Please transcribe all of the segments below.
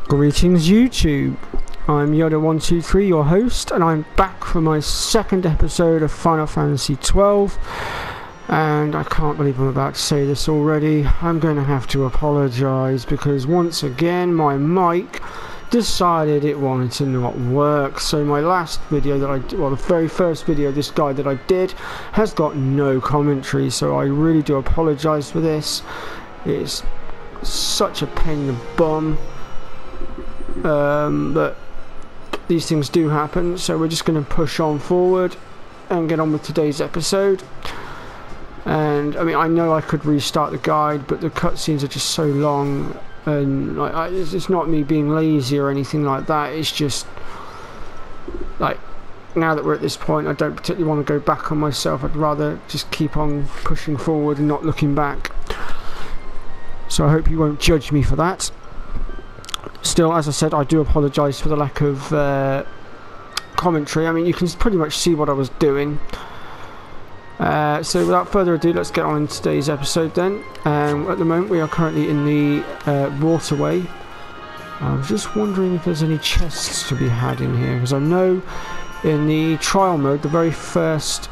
Greetings YouTube, I'm Yoda123, your host, and I'm back for my second episode of Final Fantasy XII, and I can't believe I'm about to say this already. I'm going to have to apologise because once again my mic decided it wanted to not work. So my last video that I did, well the very first video of this guy that I did, has got no commentary, so I really do apologise for this. It's such a pain in the bum. But these things do happen, so we're just going to push on forward and get on with today's episode. And I mean, I know I could restart the guide, but the cutscenes are just so long, and like, it's not me being lazy or anything like that. It's just like, now that we're at this point, I don't particularly want to go back on myself. I'd rather just keep on pushing forward and not looking back. So I hope you won't judge me for that. Still, as I said, I do apologise for the lack of commentary. I mean, you can pretty much see what I was doing. So without further ado, let's get on in today's episode then. At the moment, we are currently in the waterway. I was just wondering if there's any chests to be had in here, because I know in the trial mode, the very first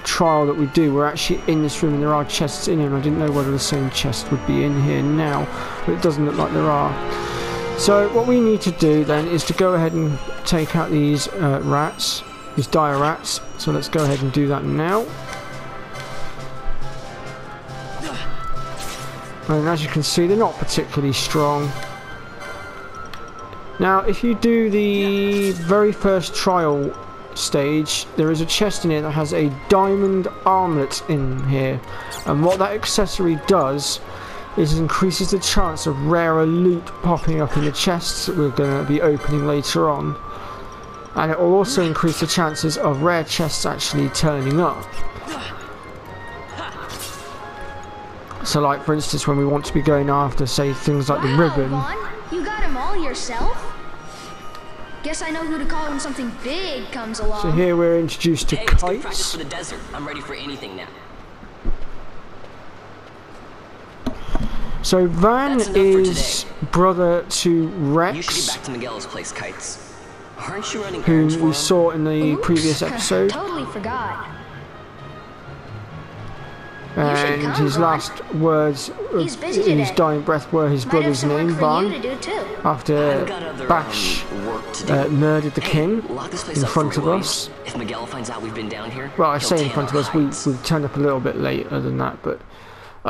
trial that we do, we're actually in this room and there are chests in here, and I didn't know whether the same chest would be in here now, but it doesn't look like there are. So what we need to do then is to go ahead and take out these rats, these dire rats. So let's go ahead and do that now. And as you can see, they're not particularly strong. Now if you do the very first trial stage, there is a chest in here that has a diamond armlet in here, and what that accessory does is it increases the chance of rarer loot popping up in the chests that we're going to be opening later on, and it will also increase the chances of rare chests actually turning up. So like for instance, when we want to be going after, say, things like the ribbon. Vaughn, you got them all yourself? Guess I know who to call when something big comes along. So here we're introduced to Let's go practice kites. for the desert. I'm ready for anything now. So Van is brother to Rex, You should get back to Miguel's place, Kites. Aren't you running whom errands for we him? saw in the Oops, previous episode, Totally forgot. and come, his Vaughn. last words He's busy in his today. dying breath were his Might have brother's some work name, for Van, you to do too. after I've got other, Bash work to do. murdered the Hey, king lock this place in up front for of me, us. will you? If Miguel finds out we've been down here, Well, I he'll say in tail front of our us, hides. we turned up a little bit later than that, but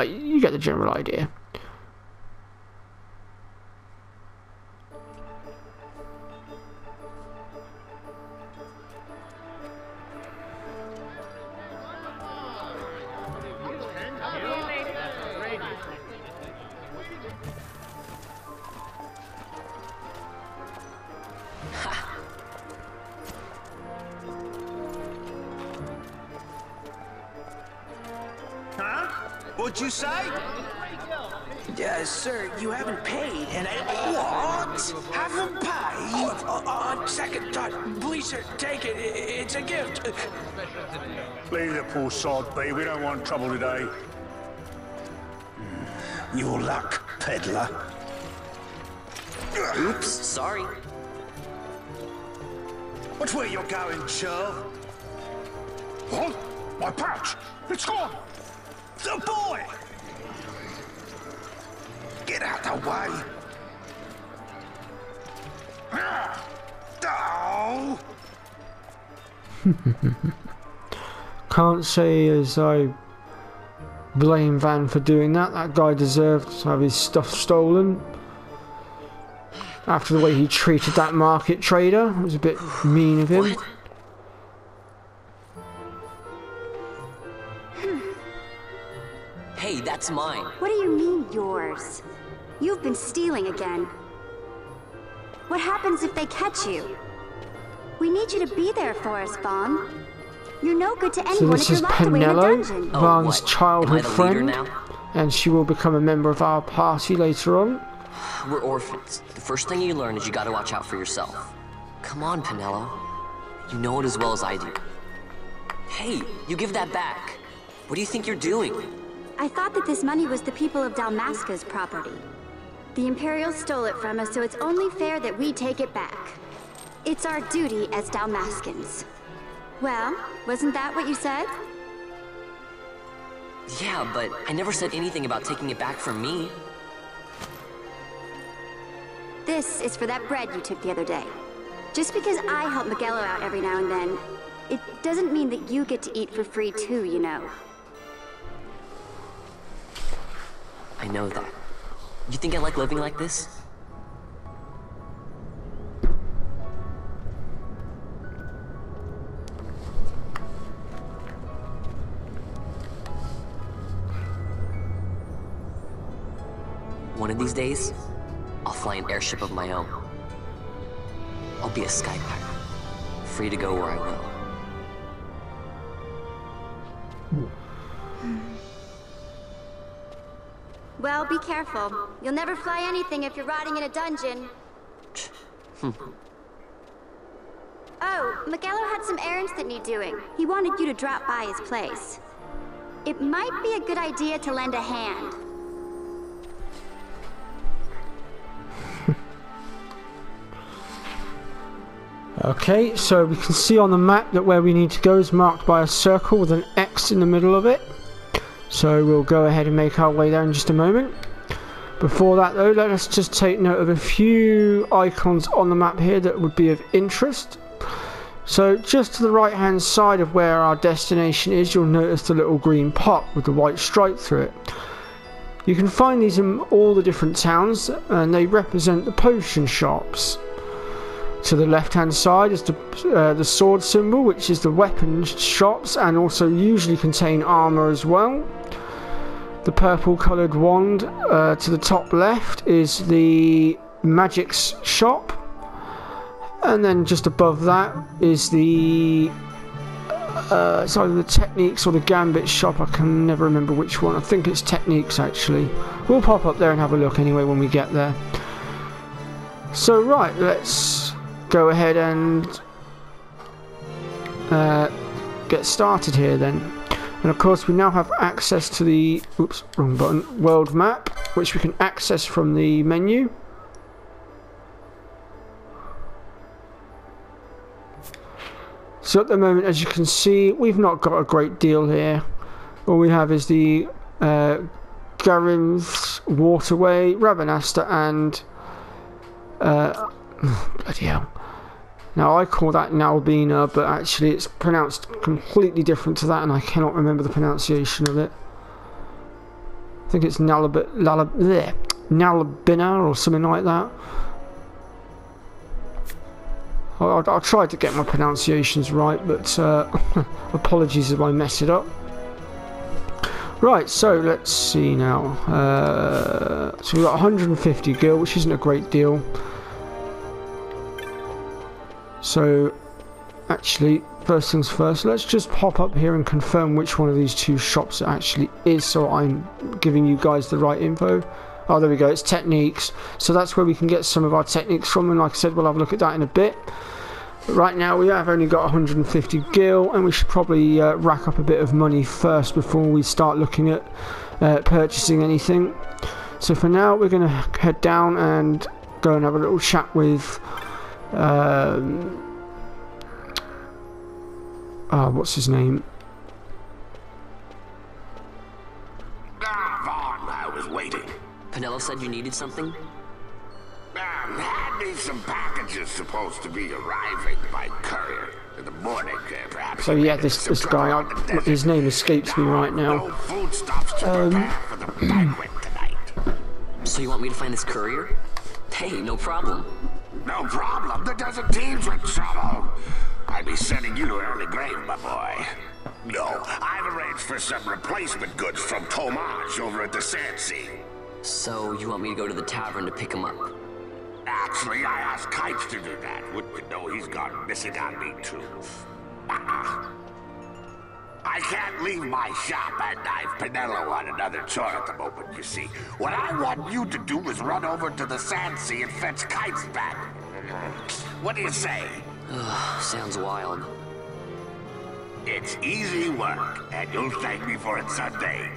you get the general idea. What'd you say? Sir, you haven't paid, and What? Haven't paid? On second thought, please, sir, take it. It's a gift. Leave the poor sod be. We don't want trouble today. Your luck, peddler. Oops, sorry. Watch where you're going, churl. What? My pouch! It's gone! The boy! Get out the way. Oh! Can't say as I blame Van for doing that. That guy deserved to have his stuff stolen. After the way he treated that market trader, it was a bit mean of him. What? Hey, that's mine. What do you mean, yours? You've been stealing again. What happens if they catch you? We need you to be there for us, Vaughn. You're no good to So anyone this if is you're locked away in a Penello, dungeon. Oh, Van's what? childhood Am I the leader friend, now? and she will become a member of our party later on. We're orphans. The first thing you learn is you gotta watch out for yourself. Come on, Penello. You know it as well as I do. Hey, you give that back. What do you think you're doing? I thought that this money was the people of Dalmasca's property. The Imperials stole it from us, so it's only fair that we take it back. It's our duty as Dalmaskins. Well, wasn't that what you said? Yeah, but I never said anything about taking it back from me. This is for that bread you took the other day. Just because I help Miguelo out every now and then, it doesn't mean that you get to eat for free too, you know. I know that. You think I like living like this? One of these days, I'll fly an airship of my own. I'll be a sky pirate, free to go where I will. Well, be careful. You'll never fly anything if you're rotting in a dungeon. Oh, Miguelo had some errands that need doing. He wanted you to drop by his place. It might be a good idea to lend a hand. Okay, so we can see on the map that where we need to go is marked by a circle with an X in the middle of it. So we'll go ahead and make our way there in just a moment. Before that though, let us just take note of a few icons on the map here that would be of interest. So just to the right hand side of where our destination is, you'll notice the little green pot with the white stripe through it. You can find these in all the different towns, and they represent the potion shops. To the left hand side is the sword symbol, which is the weapons shops, and also usually contain armor as well. The purple coloured wand to the top left is the magics shop, and then just above that is the it's either the techniques or the gambit shop. I can never remember which one. I think it's techniques actually. We'll pop up there and have a look anyway when we get there. So right, let's go ahead and get started here then. And of course we now have access to the wrong button, world map, which we can access from the menu. So at the moment, as you can see, we've not got a great deal here. All we have is the Garim's waterway, Rabanastra, and bloody hell. Now I call that Nalbina, but actually it's pronounced completely different to that, and I cannot remember the pronunciation of it. I think it's Nalabina or something like that. I'll try to get my pronunciations right, but apologies if I mess it up. Right, so let's see now. So we've got 150 gil, which isn't a great deal. So, actually, first things first, let's just pop up here and confirm which one of these two shops it actually is, so I'm giving you guys the right info. Oh, there we go, it's techniques. So that's where we can get some of our techniques from, and like I said, we'll have a look at that in a bit. But right now, we have only got 150 gil, and we should probably rack up a bit of money first before we start looking at purchasing anything. So for now, we're going to head down and go and have a little chat with what's his name? I was waiting. Pinello said you needed something? Had me some packages supposed to be arriving by courier in the morning, perhaps. So yeah, this guy, his name escapes me right now. No foodstuffs to prepare for the banquet tonight. So you want me to find this courier? Hey, no problem. No problem. The desert teems with trouble. I'd be sending you to an early grave, my boy. No, I've arranged for some replacement goods from Tomatoe over at the Sandsea. So you want me to go to the tavern to pick him up? Actually, I asked Kites to do that. Wouldn't you know he's gone missing on me, too. I can't leave my shop and knife Pinello on another chore at the moment, you see. What I want you to do is run over to the Sandsea and fetch Kites back. What do you say? Sounds wild. It's easy work, and you'll thank me for it someday.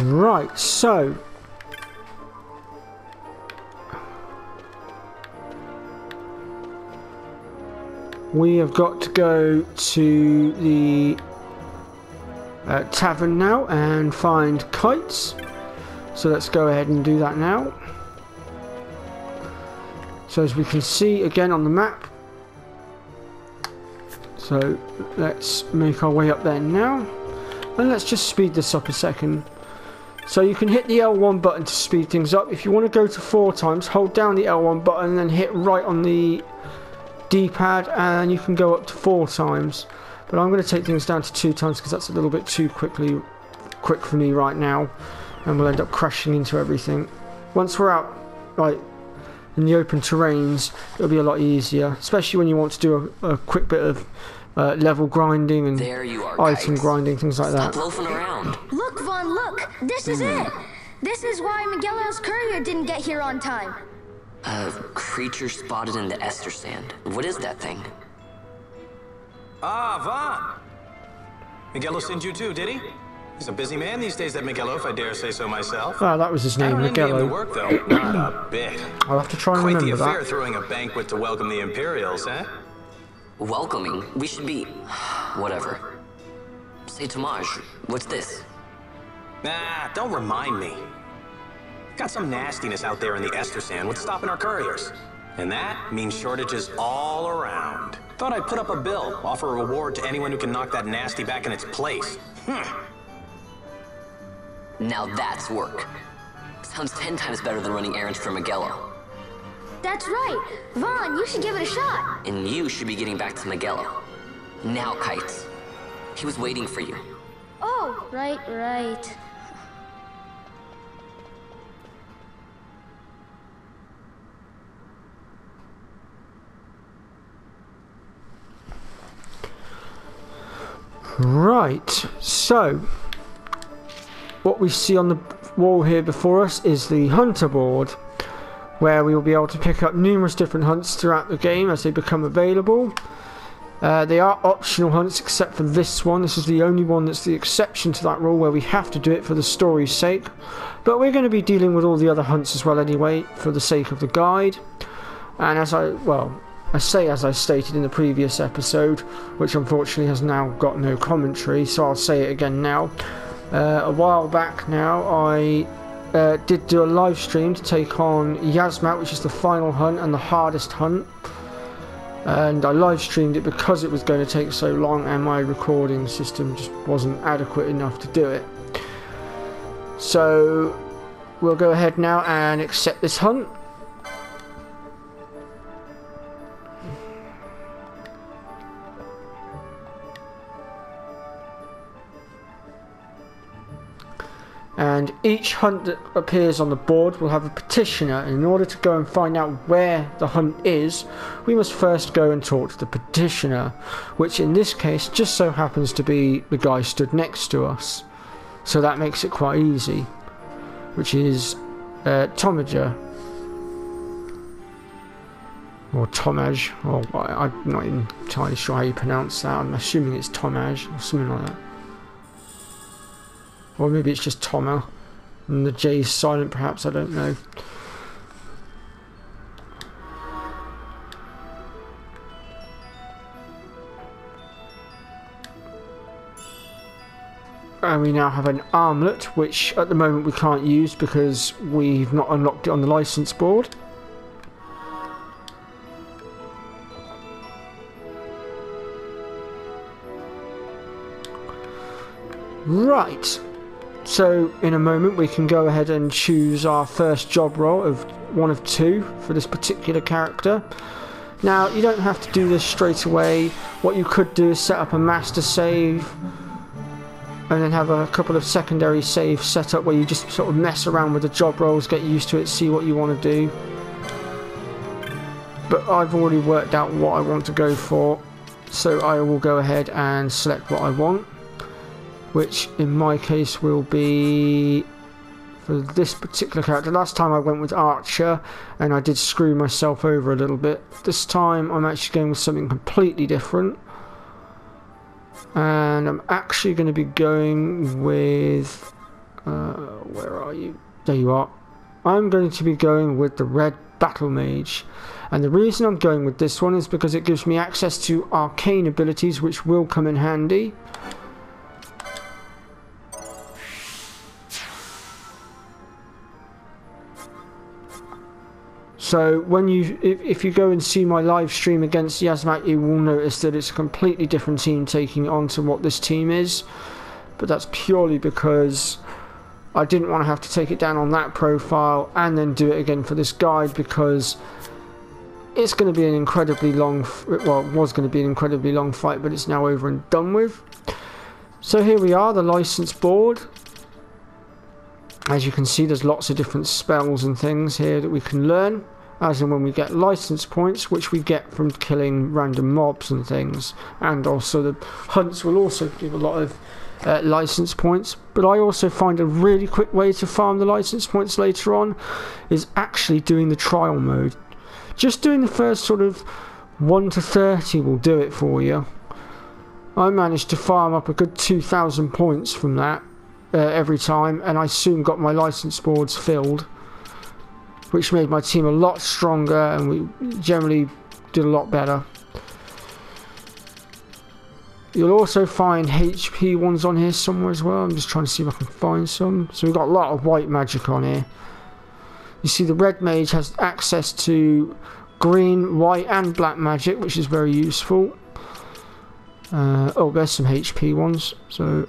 Right, so we have got to go to the tavern now and find kites. So let's go ahead and do that now. So as we can see again on the map, so let's make our way up there now, and let's just speed this up a second. So you can hit the L1 button to speed things up. If you want to go to 4 times, hold down the L1 button and then hit right on the D-pad and you can go up to 4 times. But I'm going to take things down to 2 times because that's a little bit too quick for me right now, and we'll end up crashing into everything. Once we're out like in the open terrains, it'll be a lot easier, especially when you want to do a quick bit of level grinding and item grinding, things like that. Stop loafing around. Look, Vaughn, look! This is it! This is why Miguel's courier didn't get here on time. A creature spotted in the ester sand. What is that thing? Ah, Vaughn! Miguel sent you too, did he? He's a busy man these days, that Miguel, if I dare say so myself. Ah, that was his name, Miguel. I don't envy him the work, though. Not a bit. I'll have to try and Quite remember the affair that. throwing a banquet to welcome the Imperials, eh? Welcoming? We should be... whatever. Say, Tomage, what's this? Nah, don't remind me. Got some nastiness out there in the ester sand. What's stopping our couriers? And that means shortages all around. Thought I'd put up a bill, offer a reward to anyone who can knock that nasty back in its place. Now that's work. Sounds 10 times better than running errands for Miguel. That's right. Vaughn, you should give it a shot. And you should be getting back to Miguel. Now, Kites. He was waiting for you. Oh, right. Right, so what we see on the wall here before us is the hunter board, where we will be able to pick up numerous different hunts throughout the game as they become available. They are optional hunts except for this one. This is the only one that's the exception to that rule, where we have to do it for the story's sake. But we're going to be dealing with all the other hunts as well anyway, for the sake of the guide. And as I stated in the previous episode, which unfortunately has now got no commentary, so I'll say it again now. A while back now, I did do a live stream to take on Yasmat, which is the final hunt and the hardest hunt. And I live streamed it because it was going to take so long and my recording system just wasn't adequate enough to do it. So we'll go ahead now and accept this hunt. And each hunt that appears on the board will have a petitioner, and in order to go and find out where the hunt is, we must first go and talk to the petitioner, which in this case just so happens to be the guy stood next to us. So that makes it quite easy, which is Tomager. Or Tomage, or I'm not entirely sure how you pronounce that. I'm assuming it's Tomage or something like that. Or maybe it's just Toma, and the J is silent perhaps, I don't know. And we now have an armlet, which at the moment we can't use because we've not unlocked it on the license board. Right. So in a moment we can go ahead and choose our first job role of one of 2 for this particular character. Now you don't have to do this straight away. What you could do is set up a master save and then have a couple of secondary saves set up where you just sort of mess around with the job roles, get used to it, see what you want to do. But I've already worked out what I want to go for, so I will go ahead and select what I want, which in my case will be for this particular character. Last time I went with Archer and I did screw myself over a little bit. This time I'm actually going with something completely different, and I'm actually going to be going with Where are you? There you are. I'm going to be going with the red battle mage. And the reason I'm going with this one is because it gives me access to arcane abilities, which will come in handy. So when if you go and see my live stream against Yasmak, you will notice that it's a completely different team taking on to what this team is. But that's purely because I didn't want to have to take it down on that profile and then do it again for this guide, because it's going to be an incredibly long, well, it was going to be an incredibly long fight, but it's now over and done with. So here we are, the license board. As you can see, there's lots of different spells and things here that we can learn, as and when we get license points, which we get from killing random mobs and things. And also the hunts will also give a lot of license points. But I also find a really quick way to farm the license points later on is actually doing the trial mode. Just doing the first sort of 1 to 30 will do it for you. I managed to farm up a good 2,000 points from that every time, and I soon got my license boards filled, which made my team a lot stronger, and we generally did a lot better. You'll also find HP ones on here somewhere as well. I'm just trying to see if I can find some. So we've got a lot of white magic on here. You see the red mage has access to green, white and black magic, which is very useful. Oh, there's some HP ones. So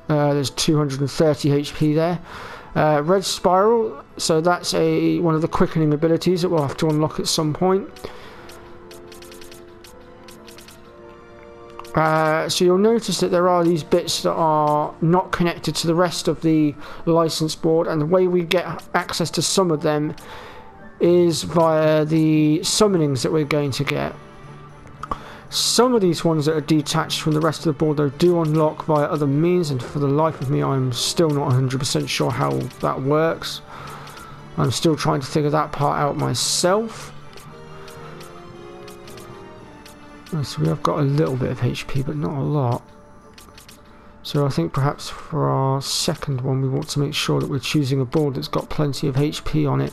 there's 230 HP there. Red spiral, so that's one of the quickening abilities that we'll have to unlock at some point. So you'll notice that there are these bits that are not connected to the rest of the license board, and the way we get access to some of them is via the summonings that we're going to get. Some of these ones that are detached from the rest of the board though do unlock via other means, and for the life of me I'm still not 100% sure how that works. I'm still trying to figure that part out myself. So we have got a little bit of HP, but not a lot. So I think perhaps for our second one we want to make sure that we're choosing a board that's got plenty of HP on it.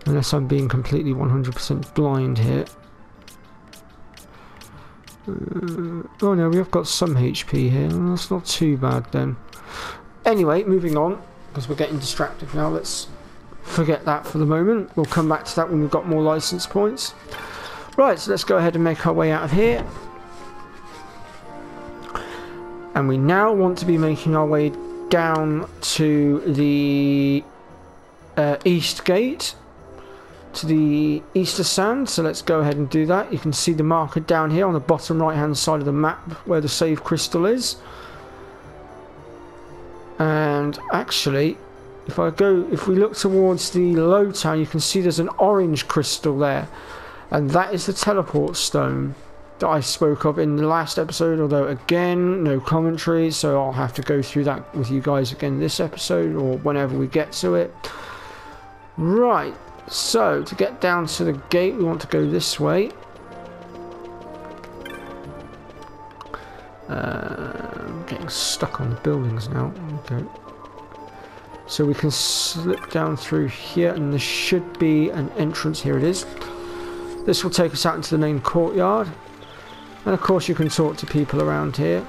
Unless I'm being completely 100% blind here. Oh no, we have got some HP here. Well, that's not too bad then. Anyway, moving on, because we're getting distracted now. Let's forget that for the moment. We'll come back to that when we've got more license points. Right, so let's go ahead and make our way out of here. And we now want to be making our way down to the east gate, to the Easter Sand. So let's go ahead and do that. You can see the marker down here on the bottom right hand side of the map where the save crystal is. And actually, if we look towards the low town, you can see there's an orange crystal there. And that is the teleport stone that I spoke of in the last episode, although again, no commentary, so I'll have to go through that with you guys again this episode, or whenever we get to it. Right, so to get down to the gate, we want to go this way. I'm getting stuck on the buildings now. Okay. So we can slip down through here, and there should be an entrance. Here it is. This will take us out into the main courtyard, and of course you can talk to people around here.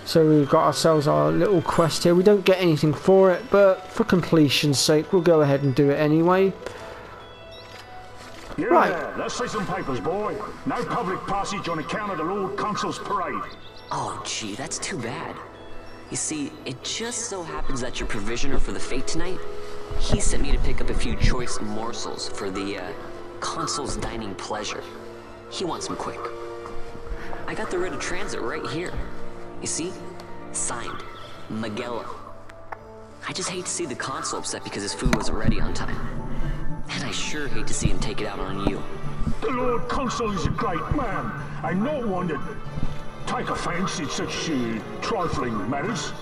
So we've got ourselves our little quest here. We don't get anything for it, but for completion's sake we'll go ahead and do it anyway. Yeah, right. Let's see some papers, boy. No public passage on account of the Lord Consul's parade. Oh, gee, that's too bad. You see, it just so happens that your provisioner for the fete tonight, he sent me to pick up a few choice morsels for the, consul's dining pleasure. He wants them quick. I got the writ of transit right here. You see? Signed, Magello. I just hate to see the consul upset because his food wasn't ready on time. And I sure hate to see him take it out on you. The Lord Consul is a great man, and not one to take offence in such trifling matters.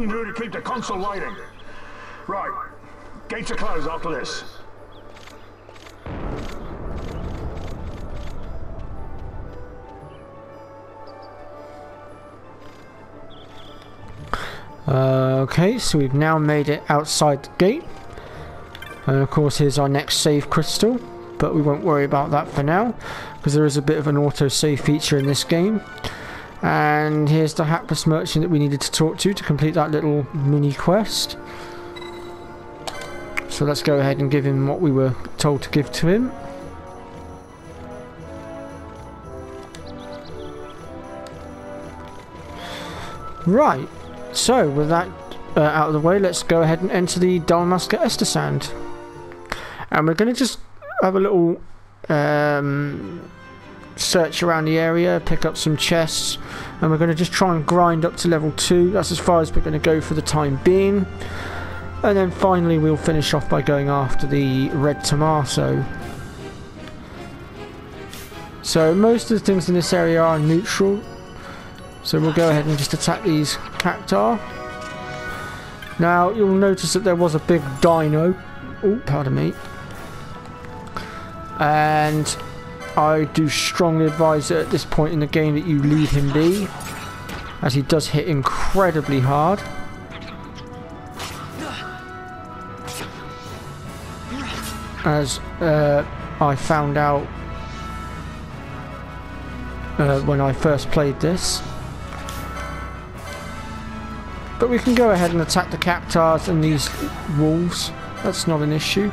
couldn't do to keep the console lighting. Right. Gates are closed after this. Okay, so we've now made it outside the gate. And of course here's our next save crystal, but we won't worry about that for now, because there is a bit of an auto-save feature in this game. And here's the hapless merchant that we needed to talk to complete that little mini quest. So let's go ahead and give him what we were told to give to him. Right, so with that out of the way, let's go ahead and enter the Dalmasca Estersand. And we're going to just have a little search around the area, pick up some chests, and we're going to just try and grind up to level 2. That's as far as we're going to go for the time being. And then finally we'll finish off by going after the red tomato. So most of the things in this area are neutral. So we'll go ahead and just attack these cacti. Now you'll notice that there was a big dino. Oh, pardon me. And I do strongly advise that at this point in the game that you leave him be, as he does hit incredibly hard. As I found out when I first played this. But we can go ahead and attack the cacti and these wolves. That's not an issue.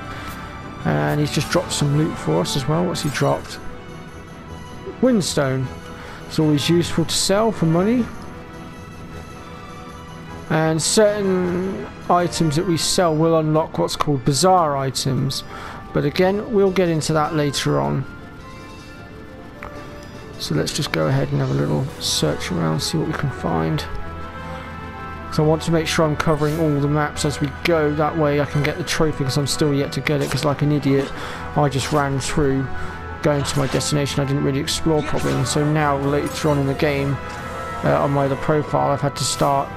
And he's just dropped some loot for us as well. What's he dropped? Windstone. It's always useful to sell for money. And certain items that we sell will unlock what's called bizarre items. But again, we'll get into that later on. So let's just go ahead and have a little search around, see what we can find. So I want to make sure I'm covering all the maps as we go, that way I can get the trophy, because I'm still yet to get it, because like an idiot I just ran through going to my destination. I didn't really explore properly, and so now later on in the game on my other profile I've had to start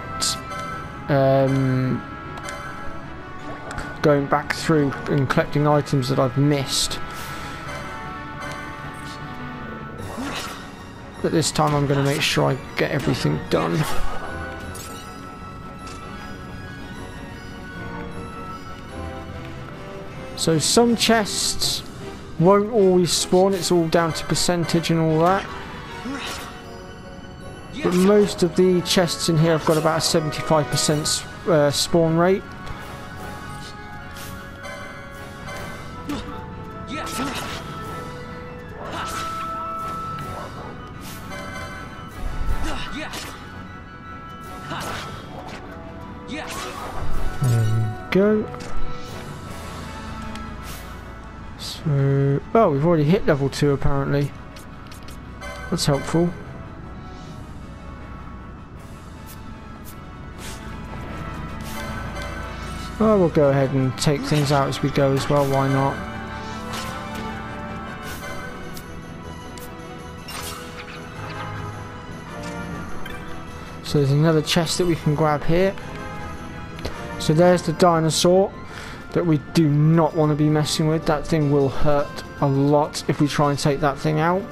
going back through and collecting items that I've missed. But this time I'm going to make sure I get everything done. So some chests won't always spawn, it's all down to percentage and all that. But most of the chests in here have got about a 75% spawn rate. There we go. So, oh, we've already hit level 2 apparently. That's helpful. Oh, we'll go ahead and take things out as we go as well, why not? So there's another chest that we can grab here. So there's the dinosaur that we do not want to be messing with. That thing will hurt a lot if we try and take that thing out.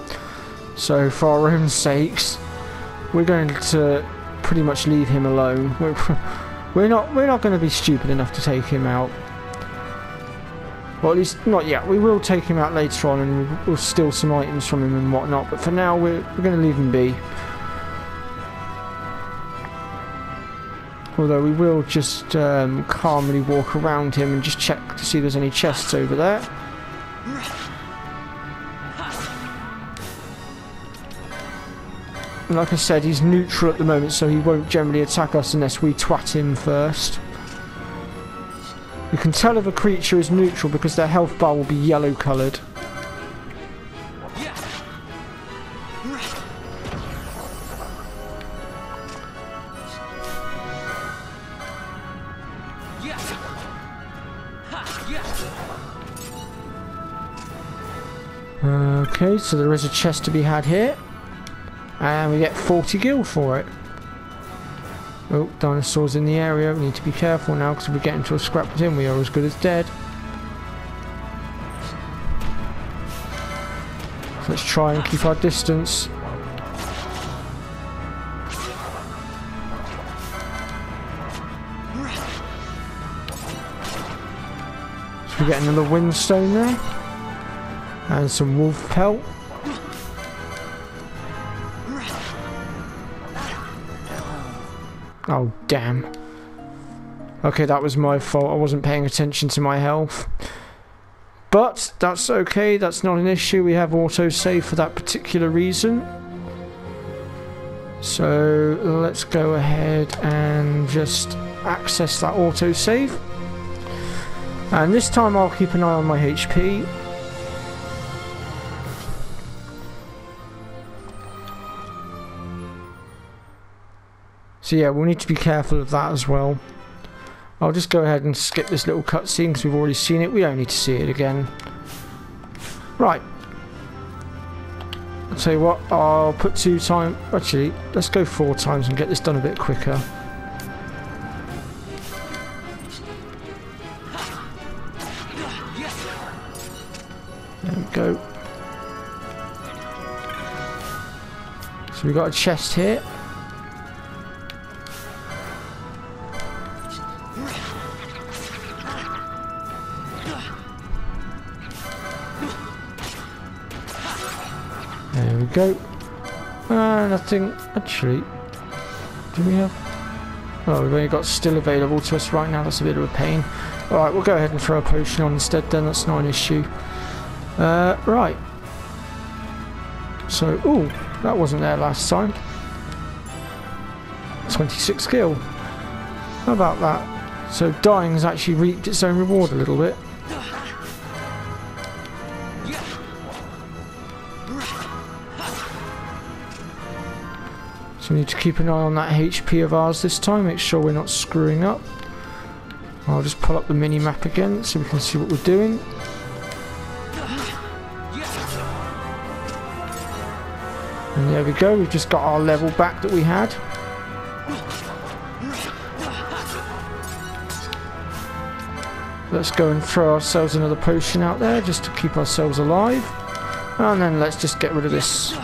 So for our own sakes, we're going to pretty much leave him alone. We're not going to be stupid enough to take him out. Well, at least not yet. We will take him out later on, and we'll steal some items from him and whatnot. But for now, we're going to leave him be. Although we will just calmly walk around him and just check to see if there's any chests over there. And like I said, he's neutral at the moment, so he won't generally attack us unless we twat him first. You can tell if a creature is neutral because their health bar will be yellow coloured. Okay, so there is a chest to be had here, and we get 40 gil for it. Oh, dinosaurs in the area. We need to be careful now because if we get into a scrap with him, we are as good as dead. So let's try and keep our distance. So we get another windstone there. And some wolf pelt. Oh, damn. Okay, that was my fault. I wasn't paying attention to my health. But that's okay. That's not an issue. We have autosave for that particular reason. So let's go ahead and just access that autosave. And this time I'll keep an eye on my HP. So yeah, we'll need to be careful of that as well. I'll just go ahead and skip this little cutscene because we've already seen it. We don't need to see it again. Right. I'll tell you what, I'll put 2 times... Actually, let's go 4 times and get this done a bit quicker. There we go. So we've got a chest here. There we go. Nothing. Actually, do we have... Oh, we've only got still available to us right now. That's a bit of a pain. Alright, we'll go ahead and throw a potion on instead then. That's not an issue. Right. So, ooh, that wasn't there last time. 26 skill. How about that? So dying has actually reaped its own reward a little bit. So we need to keep an eye on that HP of ours this time, make sure we're not screwing up. I'll just pull up the mini-map again so we can see what we're doing. And there we go, we've just got our level back that we had. Let's go and throw ourselves another potion out there just to keep ourselves alive. And then let's just get rid of this.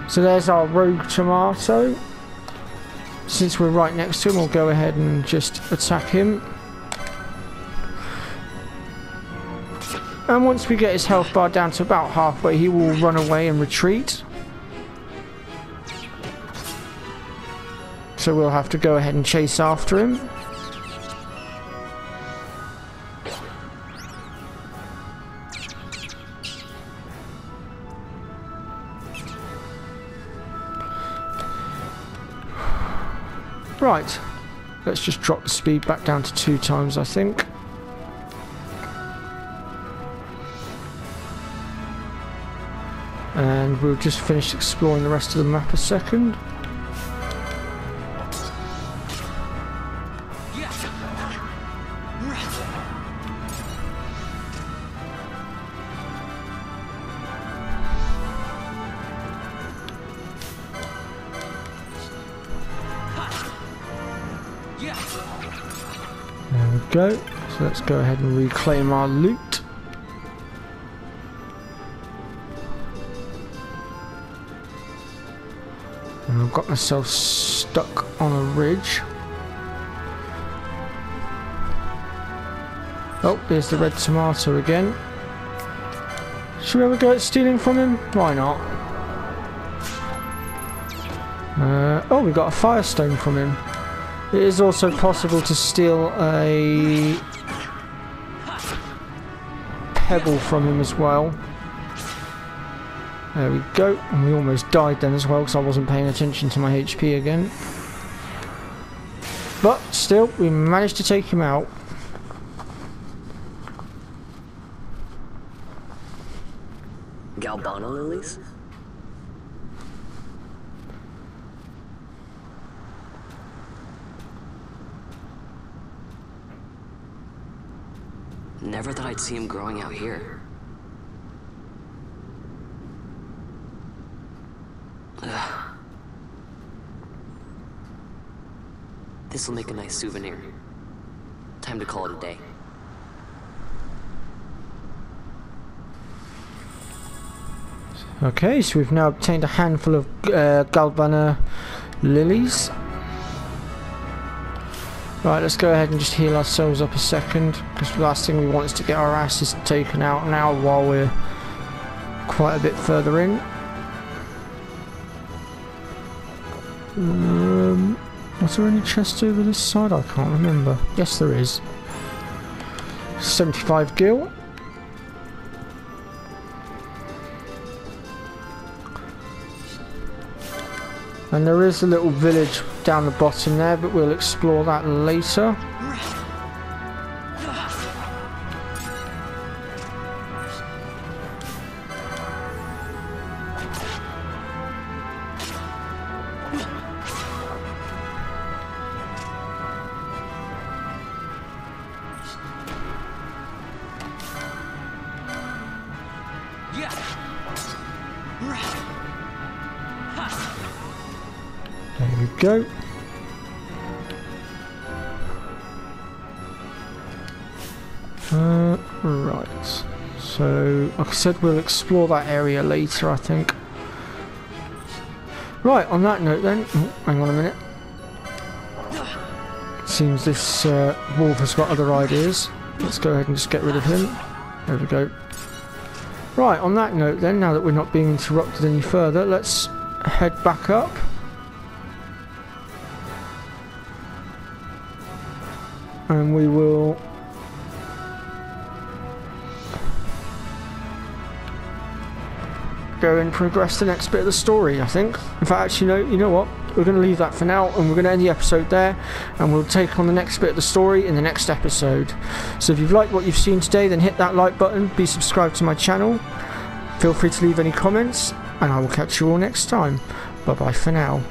So there's our rogue tomato. Since we're right next to him, we'll go ahead and just attack him. And once we get his health bar down to about halfway, he will run away and retreat. So we'll have to go ahead and chase after him. Right, let's just drop the speed back down to 2 times, I think. And we'll just finish exploring the rest of the map a second. There we go. So let's go ahead and reclaim our loot. And I've got myself stuck on a ridge. Oh, there's the red tomato again. Should we ever go at stealing from him? Why not? Oh, we got a firestone from him. It is also possible to steal a pebble from him as well. There we go. And we almost died then as well because I wasn't paying attention to my HP again. But still, we managed to take him out. Galbano lilies? Never thought I'd see him growing out here. This'll make a nice souvenir. Time to call it a day. Okay, so we've now obtained a handful of galvana lilies. Right, let's go ahead and just heal ourselves up a second, because the last thing we want is to get our asses taken out now while we're quite a bit further in. Was there any chests over this side? I can't remember. Yes, there is. 75 gil. And there is a little village down the bottom there, but we'll explore that later. There we go. Right. So, like I said, we'll explore that area later, I think. Right, on that note then, oh, hang on a minute. Seems this wolf has got other ideas. Let's go ahead and just get rid of him. There we go. Right, on that note then, now that we're not being interrupted any further, let's head back up. And we will go and progress the next bit of the story, I think. In fact, actually, no, you know what? We're going to leave that for now, and we're going to end the episode there, and we'll take on the next bit of the story in the next episode. So if you've liked what you've seen today, then hit that like button, be subscribed to my channel, feel free to leave any comments, and I will catch you all next time. Bye bye for now.